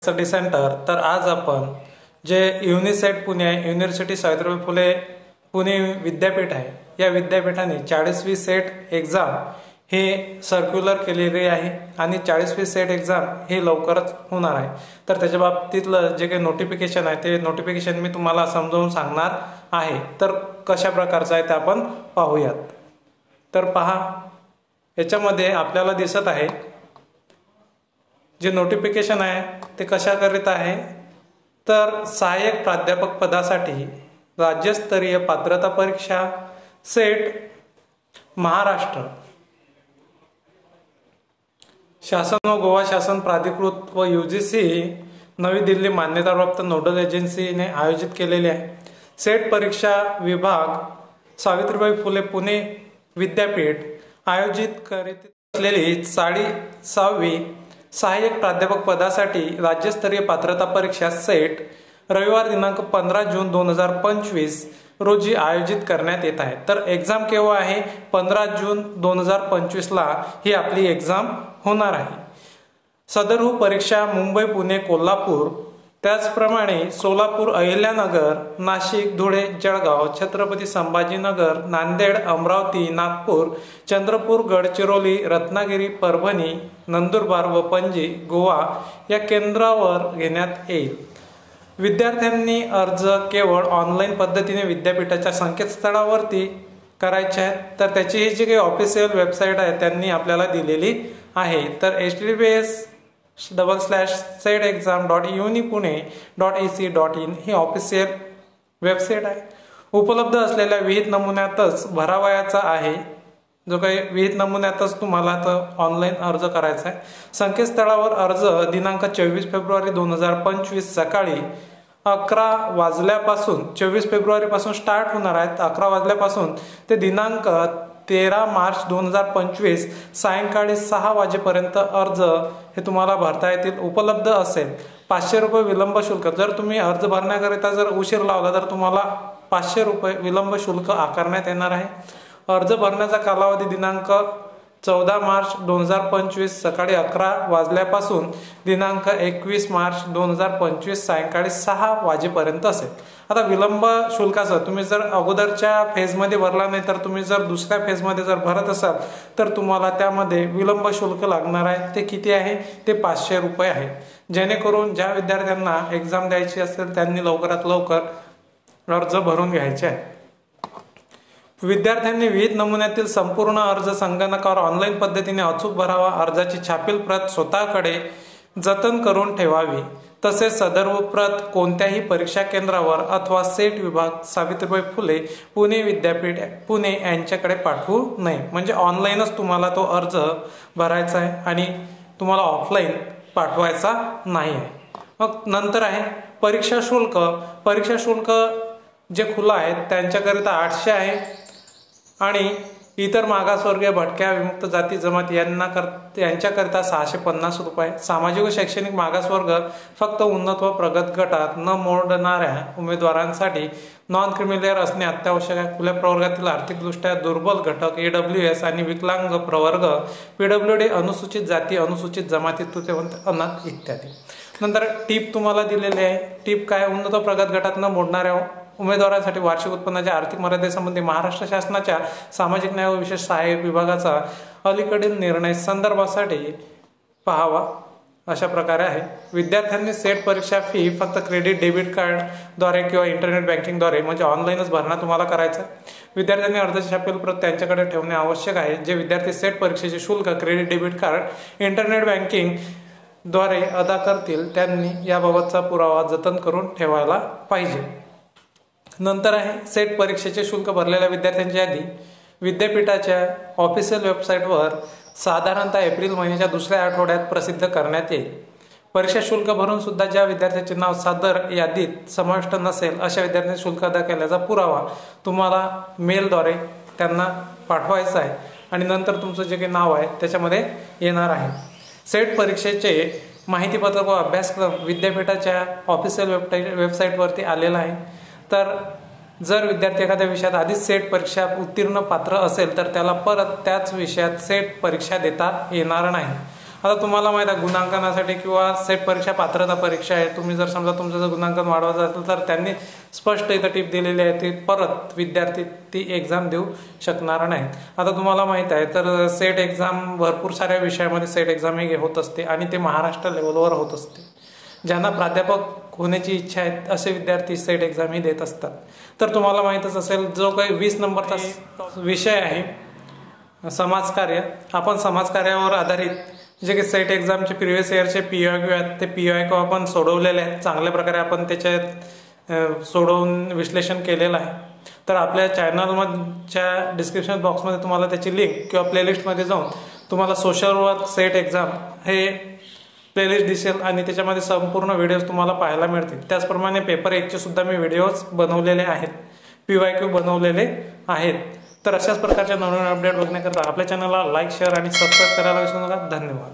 Study centre. तर आज आपण जे युनिसेट पुणे युनिव्हर्सिटी सावित्रीबाई फुले पुणे विद्यापीठ आहे, या विद्यापीठाने 40वी सेट एक्झाम हे सर्क्युलर केलेले आहे आणि 40वी सेट एक्झाम हे लवकरच होणार आहे। तर त्याच्या बाबतीतलं जे काही नोटिफिकेशन आहे ते नोटिफिकेशन मी तुम्हाला समजावून सांगणार आहे। तर कशा प्रकारचं आहे ते आपण पाहूयात। तर पहा, याच्यामध्ये आपल्याला दिसत आहे जे नोटिफिकेशन आहे ते कशाकरिता आहे, तर सहाय्यक प्राध्यापक पदासाठी राज्यस्तरीय पात्रता परीक्षा सेट महाराष्ट्र शासन व गोवा शासन प्राधिकृत व UGC नवी दिल्ली मान्यताप्राप्त नोडल एजन्सीने आयोजित केलेले आहे। सेट परीक्षा विभाग सावित्रीबाई फुले पुणे विद्यापीठ आयोजित करीत असलेली 40वी सहाय्यक प्राध्यापक पदासाठी राज्यस्तरीय पात्रता परीक्षा सेट रविवार दिनांक 15 जून 2025 रोजी आयोजित करण्यात येत आहे। तर एक्झाम केव्हा आहे? 15 जून 2025 ला ही आपली एक्झाम होणार आहे। सदर परीक्षा मुंबई, पुणे, कोल्हापूर, त्याचप्रमाणे सोलापूर, अहिल्यानगर, नाशिक, धुळे, जळगाव, छत्रपती संभाजीनगर, नांदेड, अमरावती, नागपूर, चंद्रपूर, गडचिरोली, रत्नागिरी, परभणी, नंदुरबार व पणजी, गोवा या केंद्रावर घेण्यात येईल। विद्यार्थ्यांनी अर्ज केवळ ऑनलाईन पद्धतीने विद्यापीठाच्या संकेतस्थळावरती करायचे आहेत। तर त्याची ही जी काही ऑफिशियल वेबसाईट आहे त्यांनी आपल्याला दिलेली आहे। तर https://setexam.unipune.ac.in ही ऑफिशियल वेबसाईट आहे। उपलब्ध असलेल्या विहित नमुन्यातच भरावयाचा आहे, जो काही विहित नमुन्यातच तुम्हाला तर ऑनलाईन अर्ज करायचा आहे। संकेतस्थळावर अर्ज दिनांक 24 फेब्रुवारी 2025 सकाळी 11 वाजल्यापासून 24 फेब्रुवारी पासून स्टार्ट होणार आहेत। 11 वाजल्यापासून ते दिनांक 13 मार्च 2025 सायंकाळी 6 वाजेपर्यंत अर्ज हे तुम्हाला भरता येतील। उपलब्ध असेल 500 रुपये विलंब शुल्क। जर तुम्ही अर्ज भरण्याकरिता जर उशीर लावला तर तुम्हाला 500 रुपये विलंब शुल्क आकारण्यात येणार आहे। अर्ज भरण्याचा कालावधी दिनांक 14 मार्च 2025 सकाळी 11 वाजल्यापासून दिनांक 21 मार्च 2025 सायंकाळी 6 वाजेपर्यंत असेल। आता विलंब शुल्काचं तुम्ही जर अगोदरच्या फेजमध्ये भरला नाही तर तुम्ही जर दुसऱ्या फेजमध्ये जर भरत असाल तर तुम्हाला त्यामध्ये विलंब शुल्क लागणार आहे। ते किती आहे? ते 500 रुपये आहे। जेणेकरून ज्या विद्यार्थ्यांना एक्झाम द्यायची असेल त्यांनी लवकरात लवकर अर्ज भरून घ्यायचे आहे। विद्यार्थ्यांनी विहित नमुन्यातील संपूर्ण अर्ज संगणकावर ऑनलाईन पद्धतीने अचूक भरावा। अर्जाची छापील प्रत स्वतःकडे जतन करून ठेवावी। तसेच सदर प्रत कोणत्याही परीक्षा केंद्रावर अथवा सेट विभाग सावित्रीबाई फुले पुणे विद्यापीठ पुणे यांच्याकडे पाठवू नये। म्हणजे ऑनलाईनच तुम्हाला तो अर्ज भरायचा आहे आणि तुम्हाला ऑफलाईन पाठवायचा नाही आहे। मग नंतर आहे परीक्षा शुल्क। परीक्षा शुल्क जे खुलं आहे त्यांच्याकरिता 800 आहे आणि इतर मागासवर्गीय, भटक्या, विमुक्त जाती जमाती यांच्याकरिता 650 रुपये। सामाजिक व शैक्षणिक मागासवर्ग फक्त उन्नत व प्रगत गटात न मोडणाऱ्या उमेदवारांसाठी नॉन क्रिमिलेअर असणे अत्यावश्यक आहे। खुल्या प्रवर्गातील आर्थिकदृष्ट्या दुर्बल घटक AWS आणि विकलांग प्रवर्ग PWD, अनुसूचित जाती, अनुसूचित जमाती, तृतीयपंथी, अनाथ इत्यादी। नंतर टीप तुम्हाला दिलेले आहे। टीप काय? उन्नत व प्रगत गटात न मोडणाऱ्या उमेदवारांसाठी वार्षिक उत्पन्नाच्या आर्थिक मर्यादेसंबंधी महाराष्ट्र शासनाच्या सामाजिक न्याय व विशेष सहाय्यक विभागाचा अलीकडील निर्णय संदर्भासाठी पाहावा। अशा प्रकारे आहे। विद्यार्थ्यांनी सेट परीक्षा फी फक्त क्रेडिट डेबिट कार्डद्वारे किंवा इंटरनेट बँकिंगद्वारे म्हणजे ऑनलाईनच भरणा तुम्हाला करायचा। विद्यार्थ्यांनी अर्जाची छापील प्रत त्यांच्याकडे ठेवणे आवश्यक आहे। जे विद्यार्थी सेट परीक्षेचे शुल्क credit debit card internet banking द्वारे अदा करतील त्यांनी याबाबतचा पुरावा जतन करून ठेवायला पाहिजे। नंतर आहे सेट परीक्षेचे शुल्क भरलेल्या विद्यार्थ्यांची यादी विद्यापीठाच्या ऑफिशियल वेबसाईटवर साधारणतः एप्रिल महिन्याच्या दुसऱ्या आठवड्यात प्रसिद्ध करण्यात येईल। परीक्षा शुल्क भरून सुद्धा ज्या विद्यार्थ्याचे नाव सदर यादीत समाविष्ट नसेल अशा विद्यार्थ्यांनी शुल्क अदा केल्याचा पुरावा तुम्हाला मेलद्वारे त्यांना पाठवायचा आहे आणि नंतर तुमचं जे काही नाव आहे त्याच्यामध्ये येणार आहे। सेट परीक्षेचे माहितीपत्रक व अभ्यासक्रम विद्यापीठाच्या ऑफिशियल वेबसाईटवरती आलेला आहे। तर जर विद्यार्थी एखाद्या विषयात आधीच सेट परीक्षा उत्तीर्ण पात्र असेल तर त्याला परत त्याच विषयात सेट परीक्षा देता येणार नाही। आता तुम्हाला माहीत आहे गुणांकनासाठी किंवा सेट परीक्षा पात्रता परीक्षा आहे, तुम्ही जर समजा तुमचं जर गुणांकन वाढवायचं असेल तर त्यांनी स्पष्ट इथं टीप दिलेली आहे, ती परत विद्यार्थी ती एक्झाम देऊ शकणार नाहीत। आता तुम्हाला माहीत आहे तर सेट एक्झाम भरपूर साऱ्या विषयामध्ये सेट एक्झाम ही होत असते आणि ते महाराष्ट्र लेवलवर होत असते। ज्यांना प्राध्यापक होण्याची इच्छा आहे असे विद्यार्थी सेट एक्झाम ही देत असतात। तर तुम्हाला माहीतच असेल जो काही 20 नंबरचा विषय आहे समाजकार्य, आपण समाजकार्यावर आधारित जे काही सेट एक्झामचे प्रिव्हियस इयरचे PYQ आहेत ते PYQ आपण सोडवलेले आहेत, चांगल्या प्रकारे आपण त्याच्यात सोडवून विश्लेषण केलेलं आहे। तर आपल्या चॅनलच्या डिस्क्रिप्शन बॉक्समध्ये तुम्हाला त्याची लिंक किंवा प्लेलिस्टमध्ये जाऊन तुम्हाला सोशल वर्क सेट एक्झाम हे प्लेलिस्ट दिसेल आणि त्याच्यामध्ये संपूर्ण व्हिडिओज तुम्हाला पाहायला मिळतील। त्याचप्रमाणे पेपर 1चे सुद्धा मी व्हिडिओज बनवलेले आहेत, PYQ बनवलेले आहेत। तर अशाच प्रकारच्या नवीन अपडेट बघण्याकरता आपल्या चॅनलला लाईक, शेअर आणि सबस्क्राईब करायला विसरू नका। धन्यवाद।